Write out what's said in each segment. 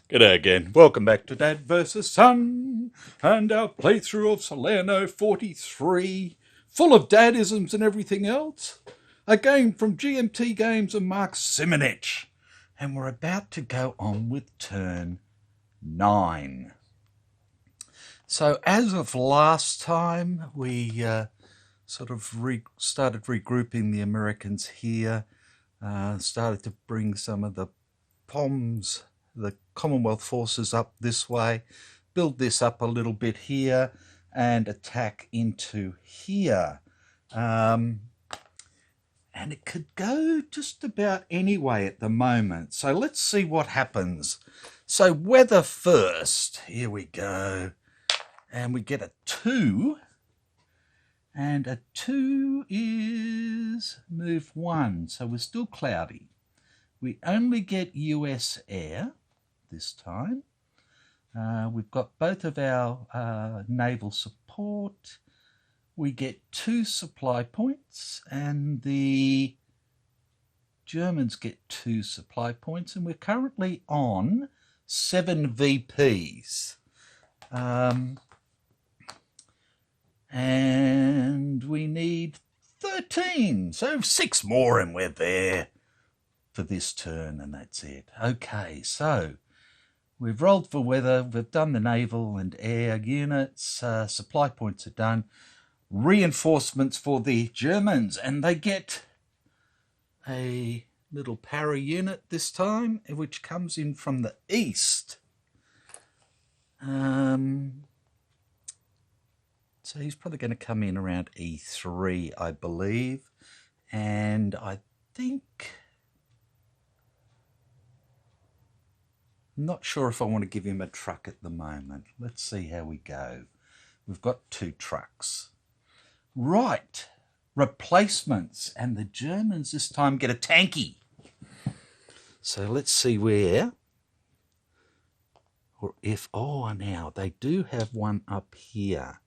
G'day again. Welcome back to Dad vs. Son and our playthrough of Salerno 43, full of dadisms and everything else. A game from GMT Games and Mark Simonich. And we're about to go on with turn 9. So as of last time, we started regrouping the Americans here, started to bring some of the POMs, the Commonwealth forces, up this way, build this up a little bit here, and attack into here. And it could go just about any way at the moment. So let's see what happens. So weather first. Here we go. And we get a 2. And a 2 is move 1. So we're still cloudy. We only get US air this time. We've got both of our naval support. We get 2 supply points, and the Germans get 2 supply points, and we're currently on 7 VPs. And we need 13, so 6 more and we're there for this turn, and that's it. Okay, so we've rolled for weather, we've done the naval and air units, supply points are done, reinforcements for the Germans, and they get a little para unit this time, which comes in from the east. So he's probably going to come in around E3, I believe, and I think, I'm not sure if I want to give him a truck at the moment. Let's see how we go. We've got 2 trucks. Right, replacements, and the Germans this time get a tanky. So let's see where, or if, now they do have one up here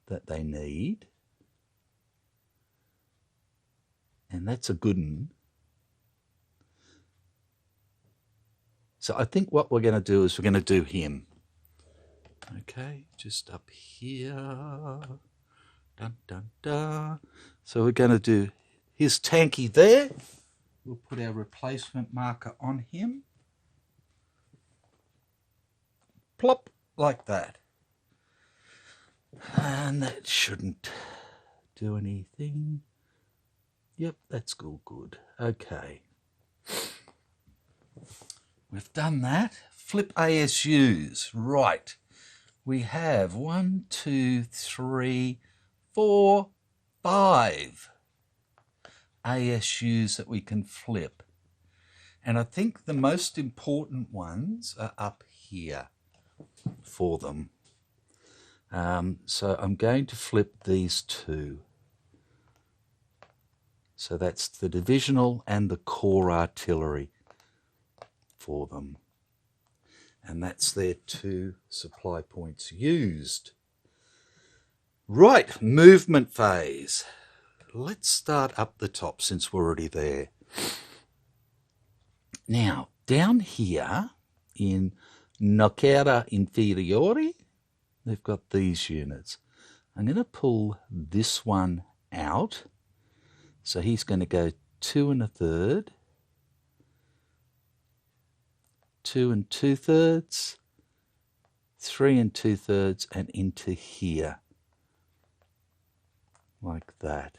that they need. And that's a good one. So I think what we're going to do is we're going to do him. Okay, just up here. Dun, dun, dun. So we're going to do his tanky there. We'll put our replacement marker on him. Plop, like that. And that shouldn't do anything. Yep, that's all good. Okay. We've done that. Flip ASUs. Right. We have 1, 2, 3, 4, 5 ASUs that we can flip. And I think the most important ones are up here for them. So I'm going to flip these 2. So that's the divisional and the core artillery for them. And that's their 2 supply points used. Right, movement phase. Let's start up the top since we're already there. Now, down here in Nocera Inferiore, they've got these units. I'm going to pull this one out. So he's going to go 2 1/3, 2 2/3, 3 2/3, and into here. Like that.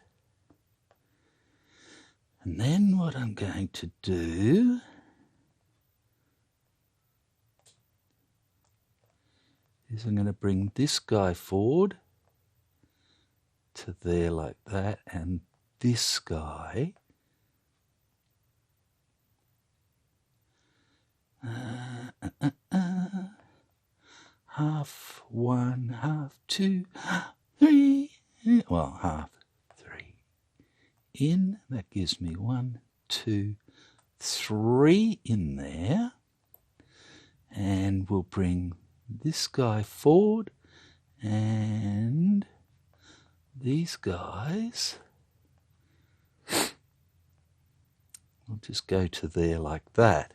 And then what I'm going to do is I'm going to bring this guy forward to there like that, and this guy half 1, half 2, 3, well, half 3 in. That gives me 1, 2, 3 in there. And we'll bring this guy forward, and these guys will just go to there like that.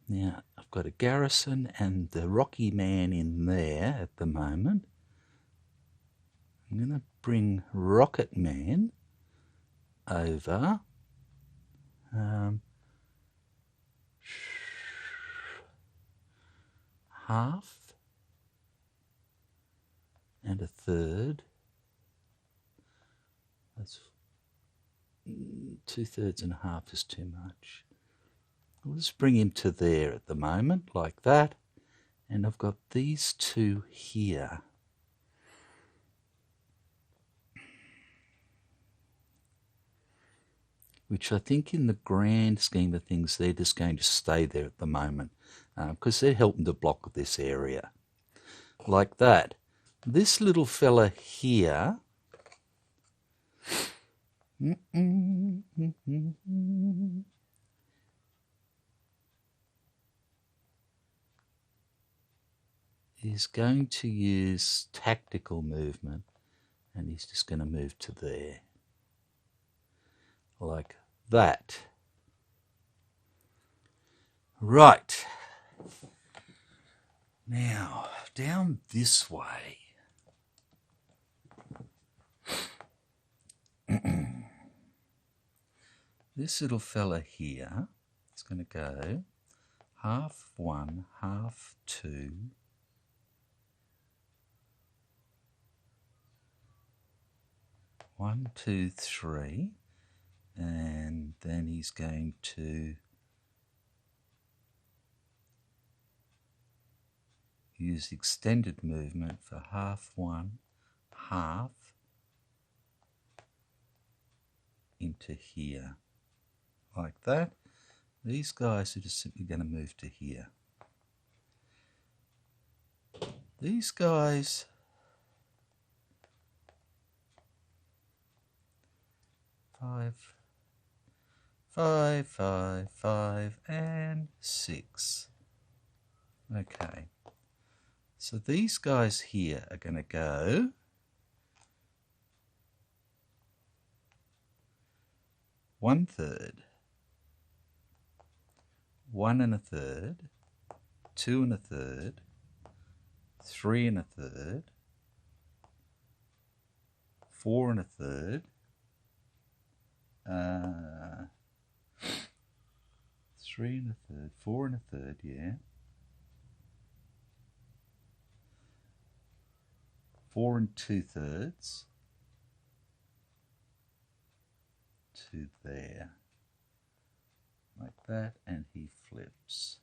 Now I've got a garrison and the Rocky Man in there at the moment. I'm going to bring Rocket Man over. Half and a third. That's 2/3 and a half is too much. We'll just bring him to there at the moment, like that. And I've got these two here. Which I think in the grand scheme of things, they're just going to stay there at the moment. Because they're helping to block this area. Like that. This little fella here is going to use tactical movement, and he's just going to move to there. Like that. Right. Now, down this way. This little fella here is going to go 1/2, 1/2, 2. One, 2, 3. And then he's going to use extended movement for 1/2, 1/2 into here. Like that. These guys are just simply going to move to here. These guys five, 5, and 6. Okay. So these guys here are going to go 1/3, 1 1/3, 2 1/3, 3 1/3, 4 1/3, 3 1/3, 4 1/3, yeah. 4 2/3 to there. Like that, and he flips.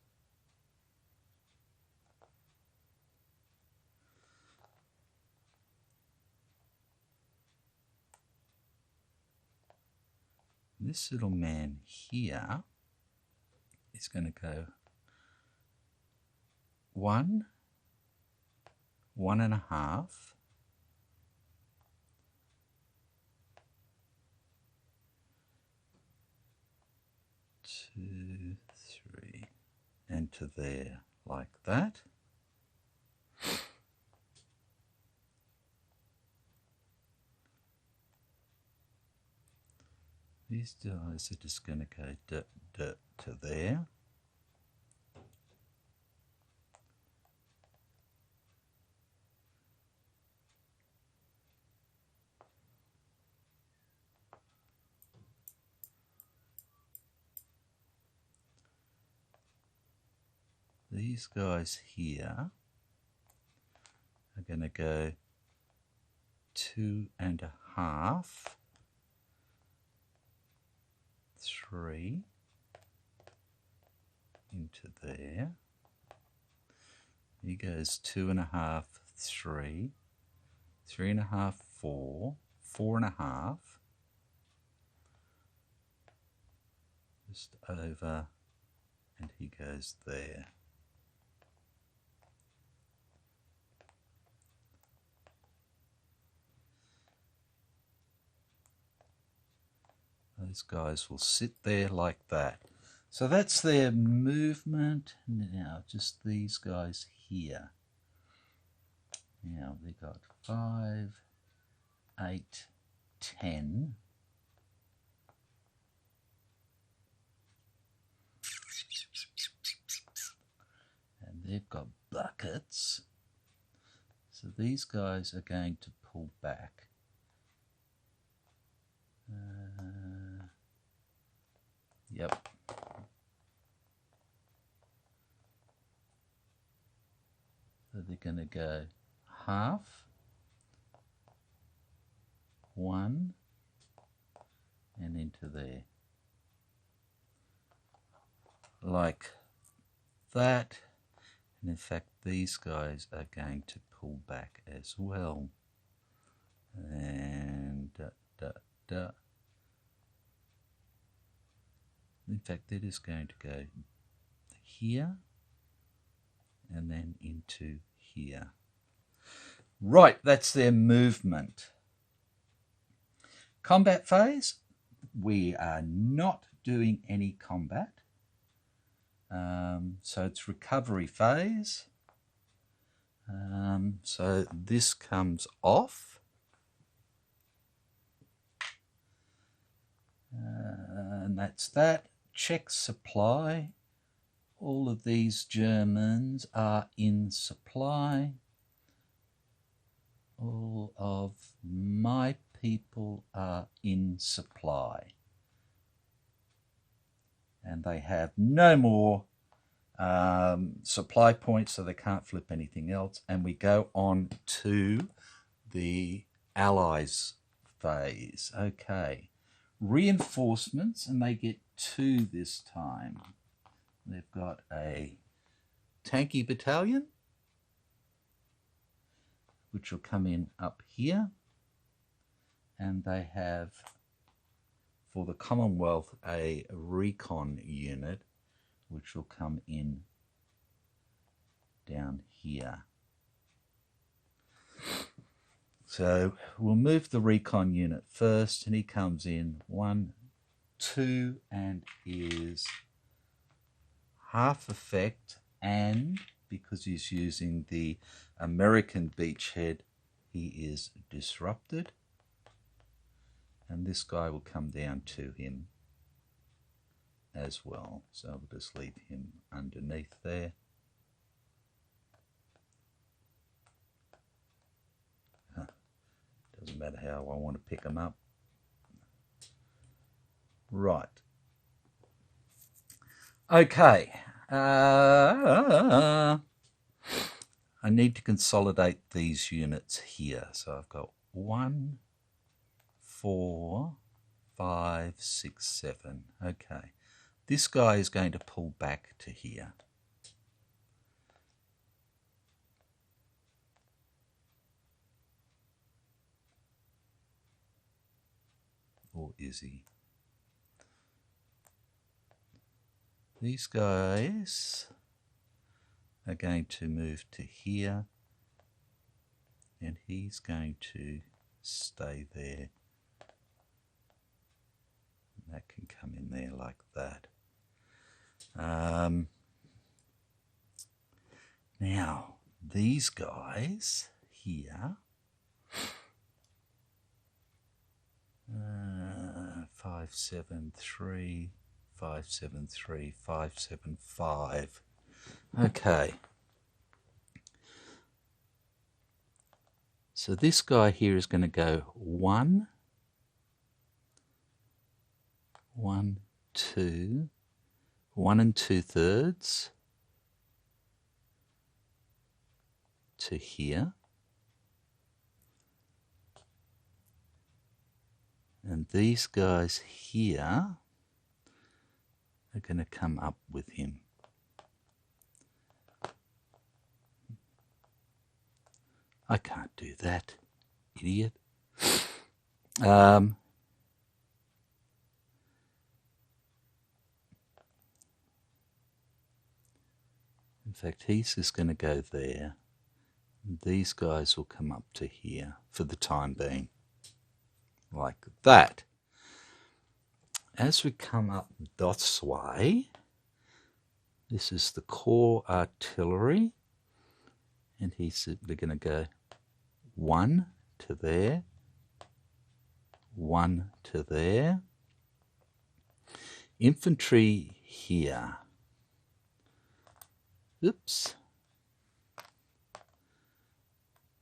This little man here is going to go 1, 1 1/2, 2, 3, and to there, like that. These guys are just going to go to there. These guys here are going to go 2 1/2, 3 into there. He goes 2 1/2, 3, 3 1/2, 4, 4 1/2, just over, and he goes there. Those guys will sit there like that. So that's their movement. Now just these guys here. Now they got 5, 8, 10. And they've got buckets. So these guys are going to pull back. Yep. So they're going to go half, 1, and into there. Like that. And in fact, these guys are going to pull back as well. And in fact, they're just going to go here and then into here. Right, that's their movement. Combat phase, we are not doing any combat. So it's recovery phase. So this comes off. And that's that. Check supply. All of these Germans are in supply. All of my people are in supply. And they have no more supply points, so they can't flip anything else. And we go on to the Allies phase. Okay. Reinforcements, and they get 2 this time. They've got a tanky battalion, which will come in up here. And they have, for the Commonwealth, a recon unit, which will come in down here. So we'll move the recon unit first, and he comes in 1, 2, and is half effect, and because he's using the American beachhead, he is disrupted. And this guy will come down to him as well. So we'll just leave him underneath there. Doesn't matter how I want to pick them up. Right. Okay. I need to consolidate these units here. So I've got 1, 4, 5, 6, 7. Okay. This guy is going to pull back to here. Or is he? These guys are going to move to here, and he's going to stay there. And that can come in there like that. Now, these guys here, 5, 7, 3, 5, 7, 3, 5, 7, 5. Okay. So this guy here is going to go 1, 1, 2, 1 2/3 to here. And these guys here are going to come up with him. I can't do that, idiot. In fact, he's just going to go there. And these guys will come up to here for the time being. Like that. as we come up this way, this is the core artillery, and he's simply going to go 1 to there, 1 to there. Infantry here. Oops.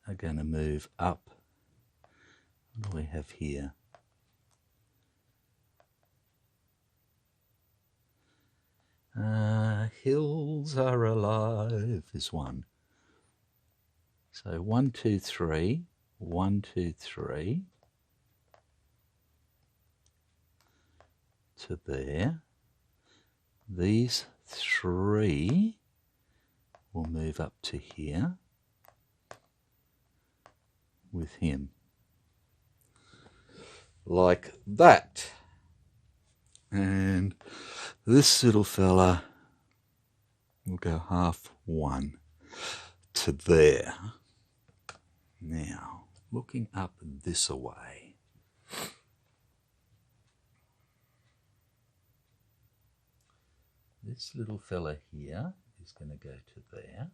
Are going to move up. What do we have here? Hills are alive is 1. So 1, 2, 3, 1, 2, 3 to there. These 3 will move up to here with him. Like that. And this little fella will go half 1 to there. Now, looking up this way. This little fella here is going to go to there.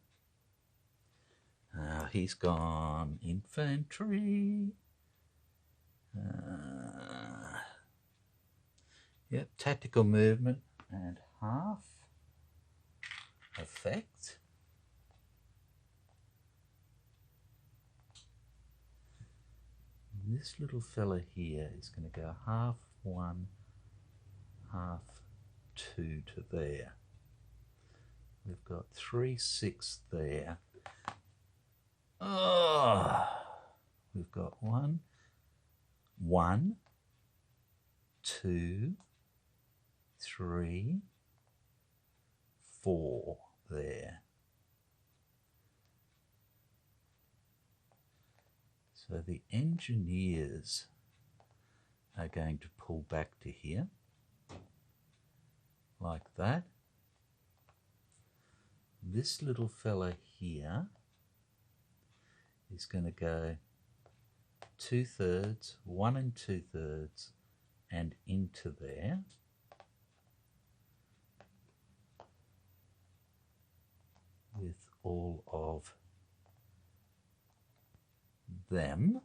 He's gone infantry. Yep, tactical movement and half effect. This little fella here is going to go half 1, half 2 to there. We've got 3, 6 there. Oh, we've got 1, 2, 3, 4 there. So the engineers are going to pull back to here, like that. This little fella here is going to go 2/3, 1 2/3, and into there. With all of them.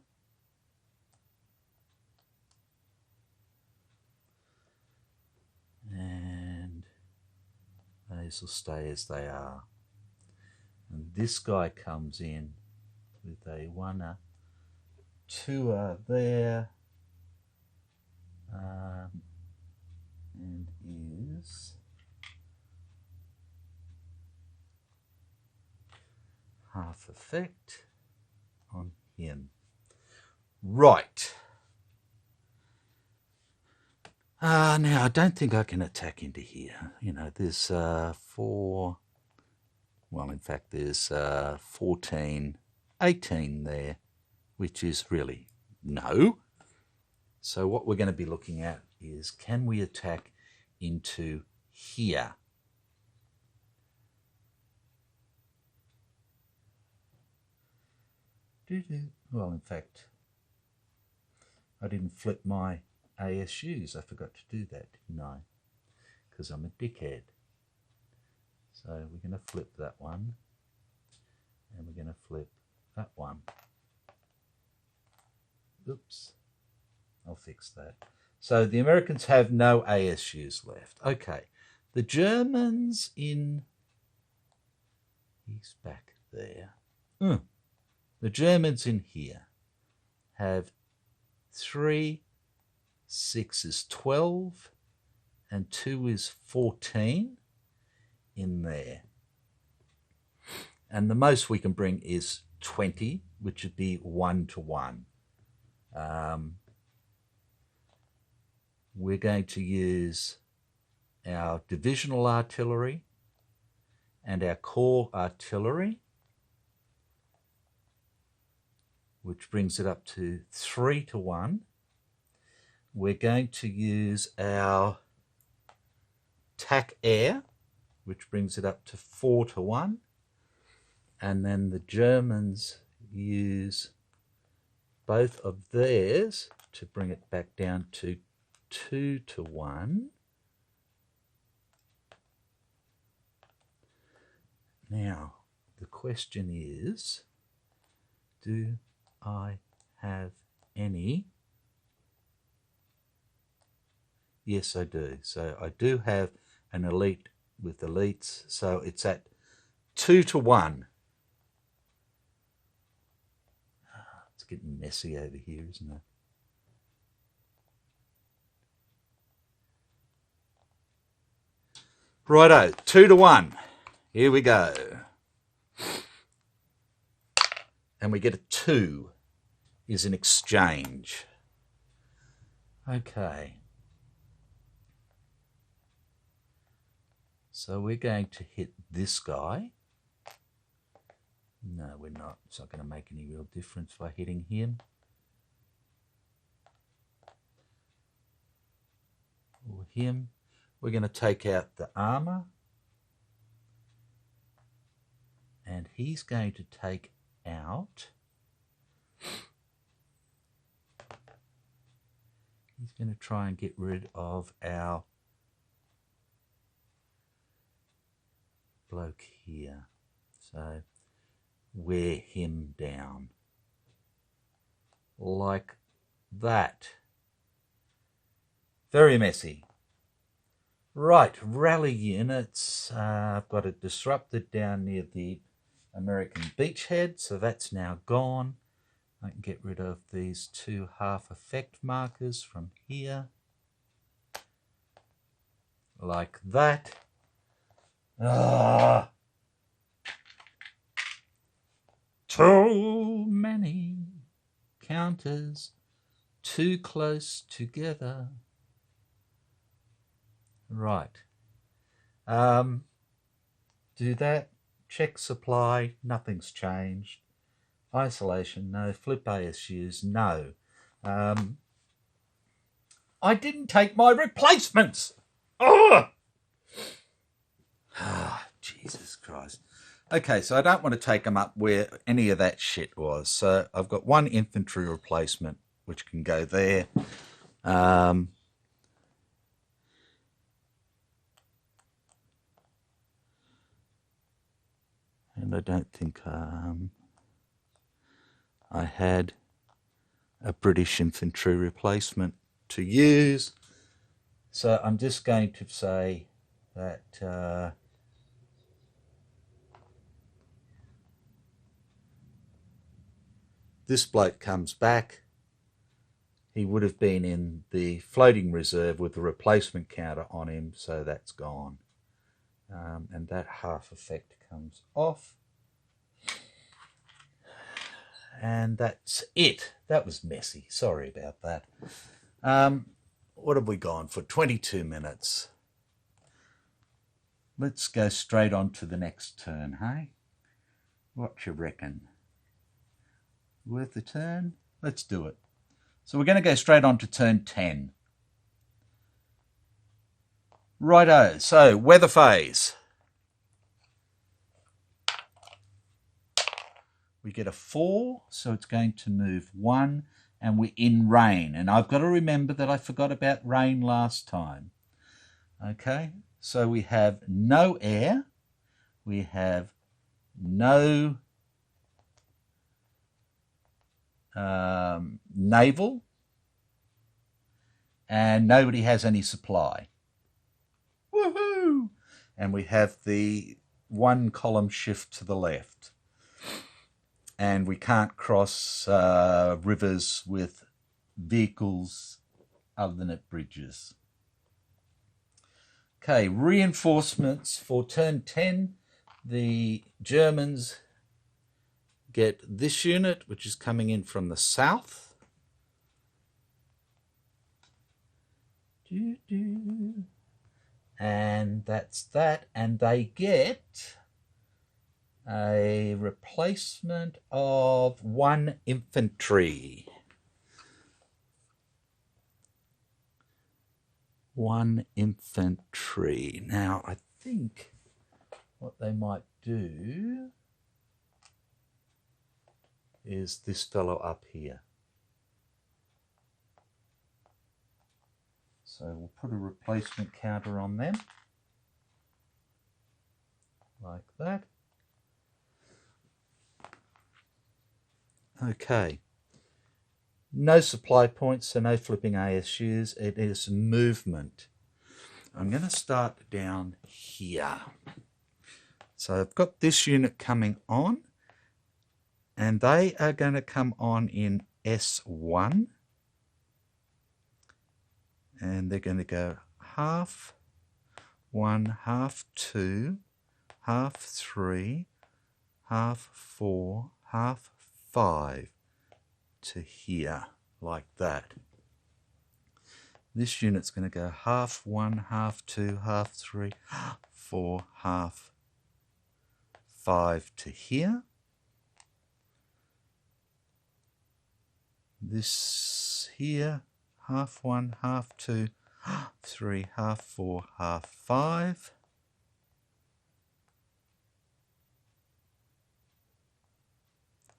And those will stay as they are. And this guy comes in with a 1, 2 there, and is half effect on him. Right. Now I don't think I can attack into here. You know, there's 4, well in fact there's 14, 18 there, which is really no. So what we're going to be looking at is, can we attack into here? Well, in fact, I didn't flip my ASUs. I forgot to do that, didn't I? Because I'm a dickhead. So we're going to flip that one, and we're going to flip that one. Oops. I'll fix that. So the Americans have no ASUs left. Okay. The Germans in... He's back there. The Germans in here have 3, 6 is 12, and 2 is 14 in there. And the most we can bring is 20, which would be 1 to 1. We're going to use our divisional artillery and our core artillery, which brings it up to 3 to 1. We're going to use our TAC air, which brings it up to 4 to 1. And then the Germans use both of theirs to bring it back down to 2-1. Now, the question is, do I have any? Yes, I do. So I do have an elite with elites. So it's at 2-1. It's getting messy over here, isn't it? Righto, 2-1. Here we go. And we get a 2 is an exchange. Okay. So we're going to hit this guy. No, we're not. It's not going to make any real difference by hitting him. Or him. We're going to take out the armor. And he's going to take out... He's going to try and get rid of our bloke here. So wear him down. Like that. Very messy. Right, rally units. I've got it disrupted down near the American beachhead, so that's now gone. I can get rid of these 2 half effect markers from here. Like that. Too many counters, too close together. Right. Do that. Check supply. Nothing's changed. Isolation, no. Flip ASUs, no. I didn't take my replacements. Oh! Jesus Christ. Okay, so I don't want to take them up where any of that shit was. So I've got 1 infantry replacement, which can go there. And I don't think I had a British infantry replacement to use. So I'm just going to say that this bloke comes back. He would have been in the floating reserve with the replacement counter on him, so that's gone. And that half effect comes off. And that's it. That was messy. Sorry about that. What have we gone for? 22 minutes. Let's go straight on to the next turn, hey? What you reckon? Worth the turn? Let's do it. So we're going to go straight on to turn 10. Righto, so weather phase. We get a 4, so it's going to move 1, and we're in rain. And I've got to remember that I forgot about rain last time. Okay, so we have no air, we have no naval, and nobody has any supply. Woohoo! And we have the 1 column shift to the left. And we can't cross rivers with vehicles other than at bridges. Okay, reinforcements for turn 10. The Germans get this unit, which is coming in from the south. And that's that. And they get a replacement of 1 infantry. 1 infantry. Now, I think what they might do is this fellow up here. So we'll put a replacement counter on them, like that. Okay. No supply points, so no flipping ASUs. It is movement. I'm going to start down here. So I've got this unit coming on, and they are going to come on in S1. And they're going to go half 1, half 2, half 3, half 4, half 5 to here, like that. This unit's going to go half 1, half 2, half 3, half 4, half 5 to here. This here, half 1, half 2, half 3, half 4, half 5.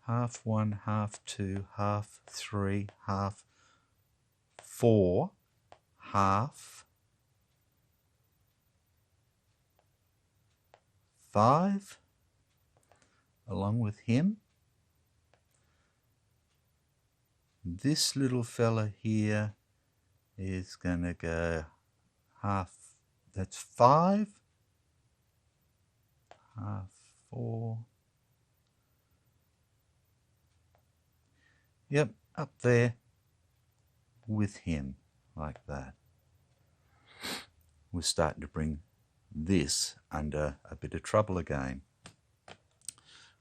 Half 1, half 2, half 3, half 4, half 5, along with him. This little fella here is going to go half, that's 5, half 4. Yep, up there with him, like that. We're starting to bring this under a bit of trouble again.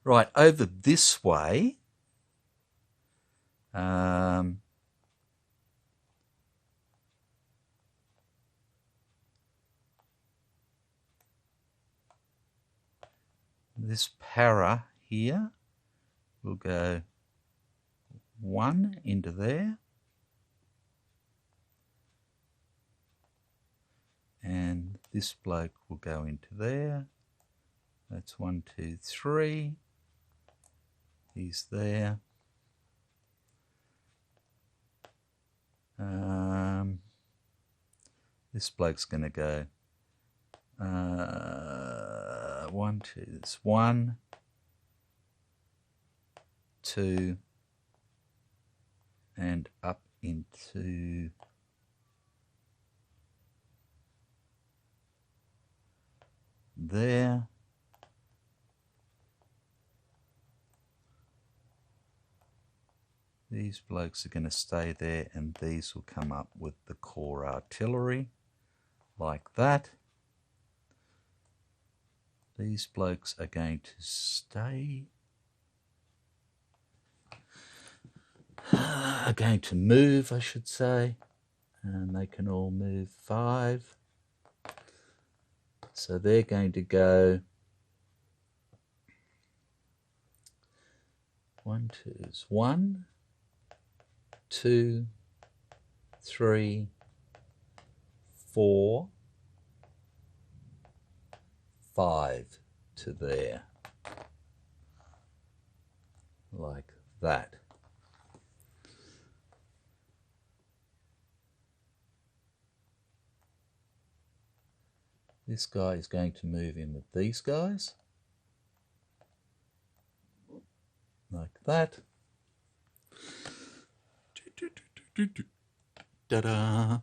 Right, over this way, this para here will go 1 into there, and this bloke will go into there. That's 1, 2, 3. He's there. This bloke's going to go 1, 2. It's 1, 2, and up into there. These blokes are going to stay there, and these will come up with the core artillery, like that. These blokes are going to stay, are going to move, I should say, and they can all move 5. So they're going to go 1, 2 is 1, 2, 3, 4, 5 to there, like that. This guy is going to move in with these guys, like that. Ta-da!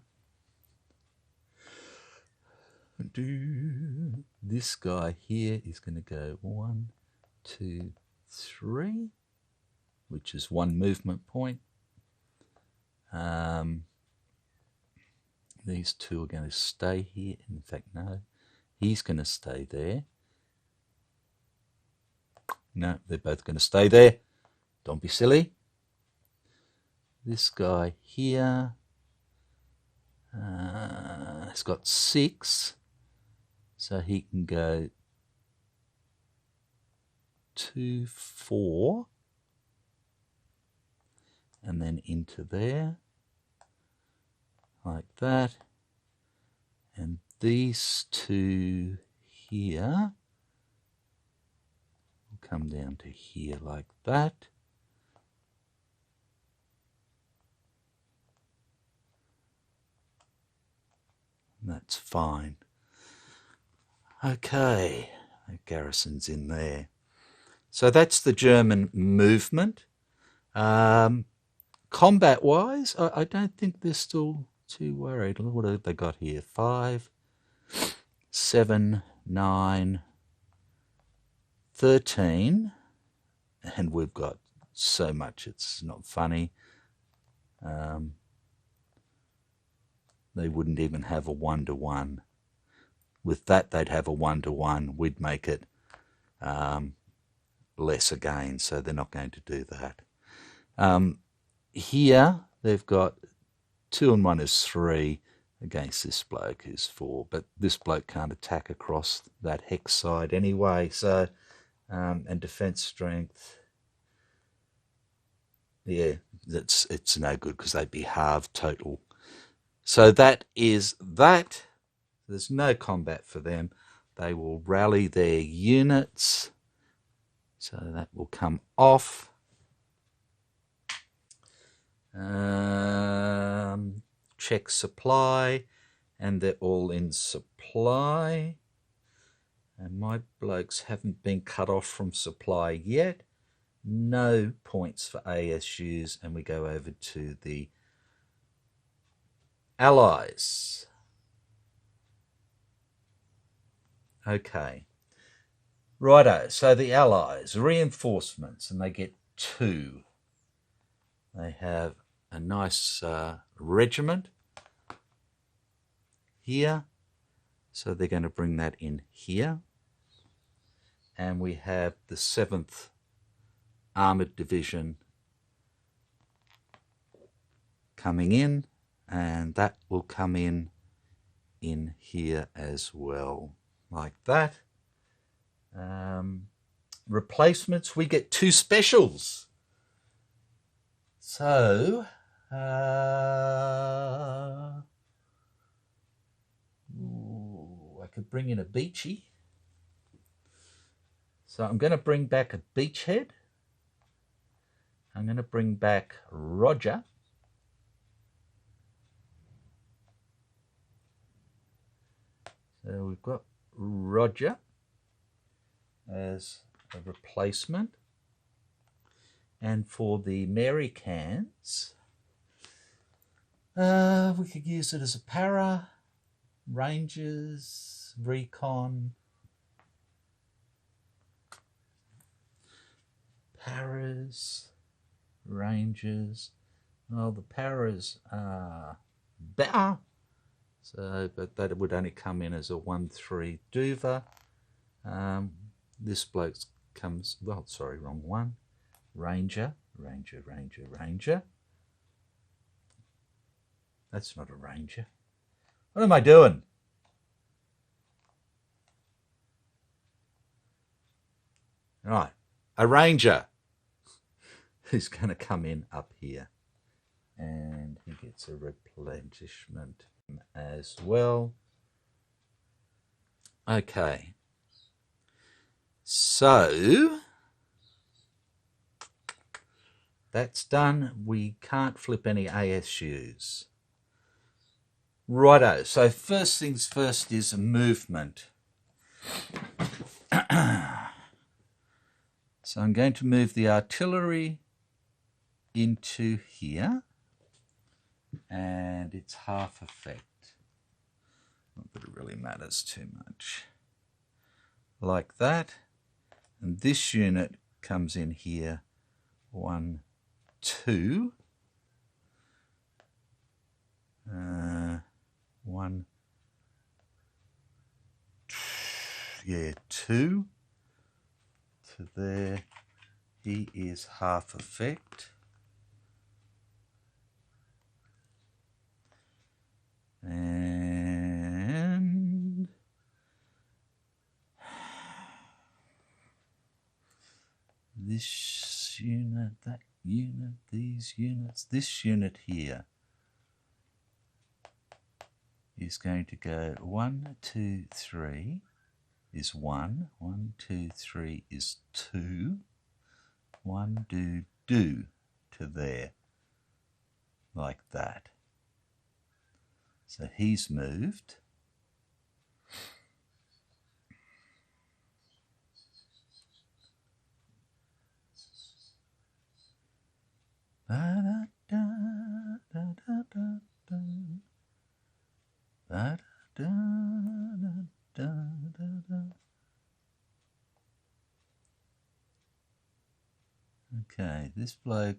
This guy here is going to go 1, 2, 3, which is 1 movement point. These 2 are going to stay here. In fact, no, he's going to stay there. No, they're both going to stay there. Don't be silly. This guy here has got 6, so he can go 2, 4, and then into there, like that. And these 2 here will come down to here, like that. That's fine. Okay, the garrison's in there. So that's the German movement. Combat-wise, I don't think they're still too worried. What have they got here? 5, 7, 9, 13. And we've got so much, it's not funny. They wouldn't even have a 1-to-1. With that, they'd have a 1-to-1. We'd make it less again, so they're not going to do that. Here, they've got 2 and 1 is 3 against this bloke who's 4, but this bloke can't attack across that hex side anyway, so, and defense strength, yeah, it's no good because they'd be halved total. So that is that. There's no combat for them. They will rally their units. So that will come off. Check supply. And they're all in supply. And my blokes haven't been cut off from supply yet. No points for ASUs. And we go over to the Allies. Okay. Righto, so the Allies, reinforcements, and they get 2. They have a nice regiment here. So they're going to bring that in here. And we have the 7th Armoured Division coming in. And that will come in here as well, like that. Replacements, we get 2 specials. So, I could bring in a Beachy. So I'm going to bring back a Beachhead. I'm going to bring back Roger. So we've got Roger as a replacement. And for the Americans, we could use it as a para, Rangers, Recon, Paras, Rangers. Well, the Paras are better. So, but that would only come in as a 1-3 Duva. This bloke comes, well, sorry, wrong one. Ranger. That's not a Ranger. What am I doing? Right, a Ranger who's going to come in up here. And he gets a replenishment as well. Okay. So that's done. We can't flip any ASUs. Righto. So first things first is movement. So I'm going to move the artillery into here. And it's half effect. Not that it really matters too much. Like that. And this unit comes in here. 1, 2. 1. Yeah, 2. To there. He is half effect. And this unit, that unit, these units, this unit here is going to go 1, 2, 3 is 1, 1, 2, 3 is 2, 1, do to there, like that. So he's moved. Okay, this bloke,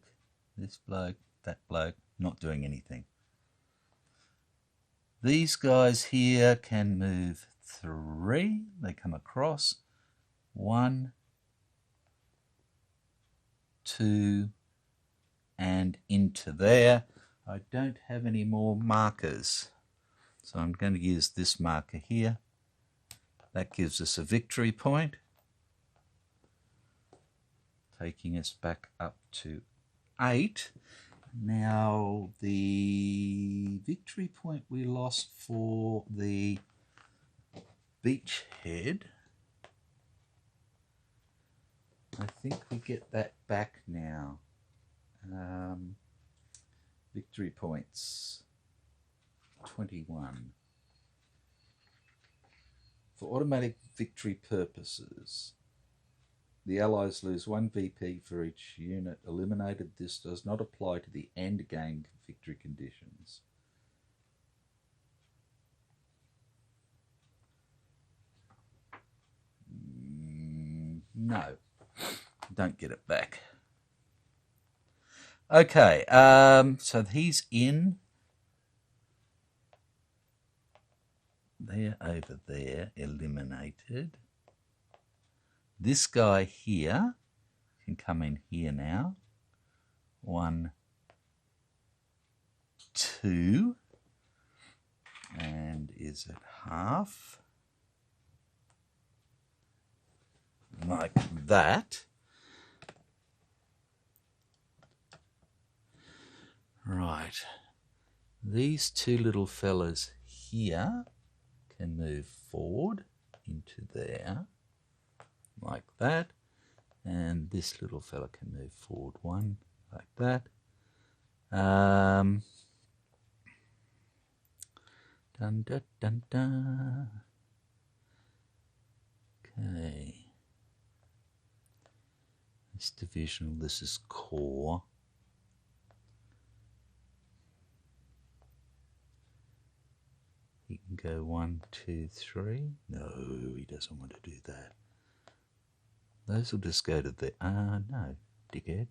that bloke, not doing anything. These guys here can move 3. They come across. 1, 2, and into there. I don't have any more markers, so I'm going to use this marker here. That gives us a victory point, taking us back up to 8. Now, the victory point we lost for the beachhead, I think we get that back now. Victory points 21. For automatic victory purposes, the Allies lose 1 VP for each unit eliminated. This does not apply to the end game victory conditions. No, don't get it back. Okay, so he's in. They're over there, eliminated. This guy here can come in here now. 1, 2, and is at half. Like that. Right. These 2 little fellas here can move forward into there, like that. And this little fella can move forward 1, like that. Dun, dun, dun, dun. Okay. This divisional, this is core. He can go 1, 2, 3. No, he doesn't want to do that. Those will just go to the... no, dickhead.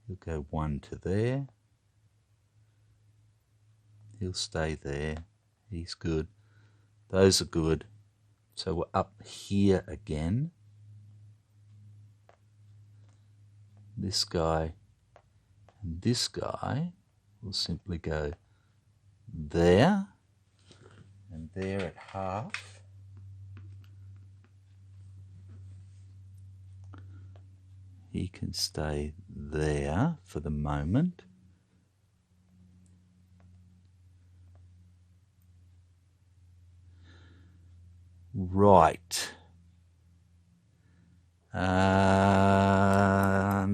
He'll go 1 to there. He'll stay there. He's good. Those are good. So we're up here again. This guy and this guy will simply go there and there at half. He can stay there for the moment. Right.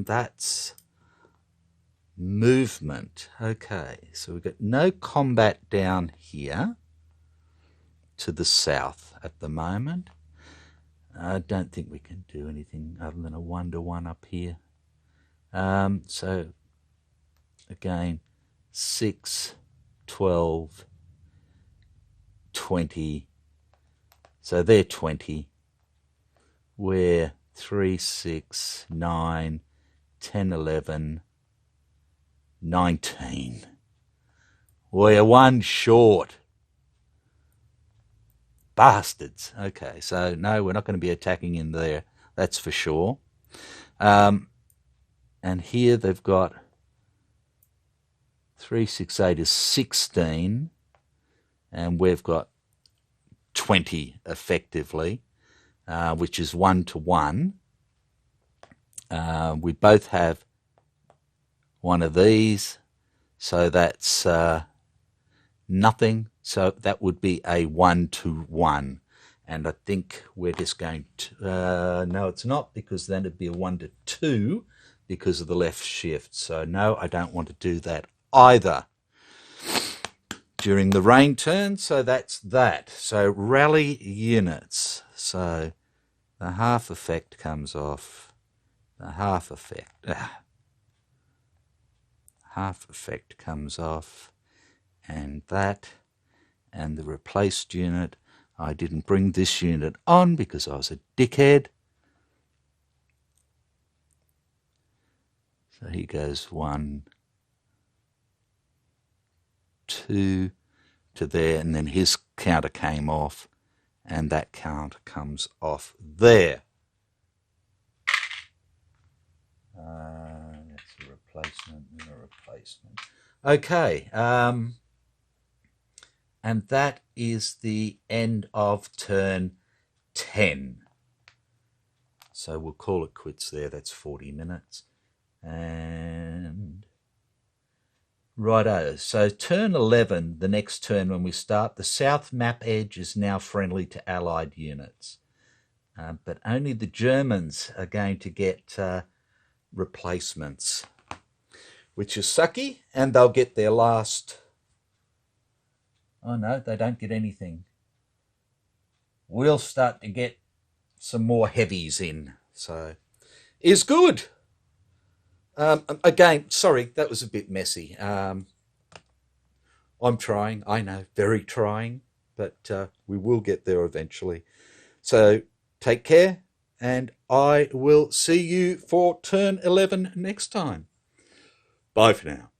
That's movement. Okay, so we've got no combat down here to the south at the moment. I don't think we can do anything other than a 1-to-1 up here. So again, 6, 12, 20. So they're 20. We're 3, 6, 9, 10, 11, 19. We're 1 short. Bastards. Okay, so no, we're not going to be attacking in there. That's for sure. And here they've got 3, 6, 8 is 16. And we've got 20 effectively, which is 1-to-1. We both have one of these, so that's nothing. So that would be a 1-to-1. And I think we're just going to... no, it's not, because then it'd be a 1-to-2 because of the left shift. So no, I don't want to do that either during the rain turn. So that's that. So rally units. So the half effect comes off, the half effect comes off, and that, and the replaced unit. I didn't bring this unit on because I was a dickhead. So here goes 1, 2 to there, and then his counter came off, and that counter comes off there. That's a replacement and a replacement. Okay, and that is the end of turn 10. So we'll call it quits there. That's 40 minutes. And righto, so turn 11, the next turn when we start, the south map edge is now friendly to Allied units. But only the Germans are going to get replacements, which is sucky, and they'll get their last... Oh no, they don't get anything. We'll start to get some more heavies in, so is good. Again, sorry, that was a bit messy. I'm trying, I know, very trying, but we will get there eventually. So take care, and I will see you for turn 11 next time. Bye for now.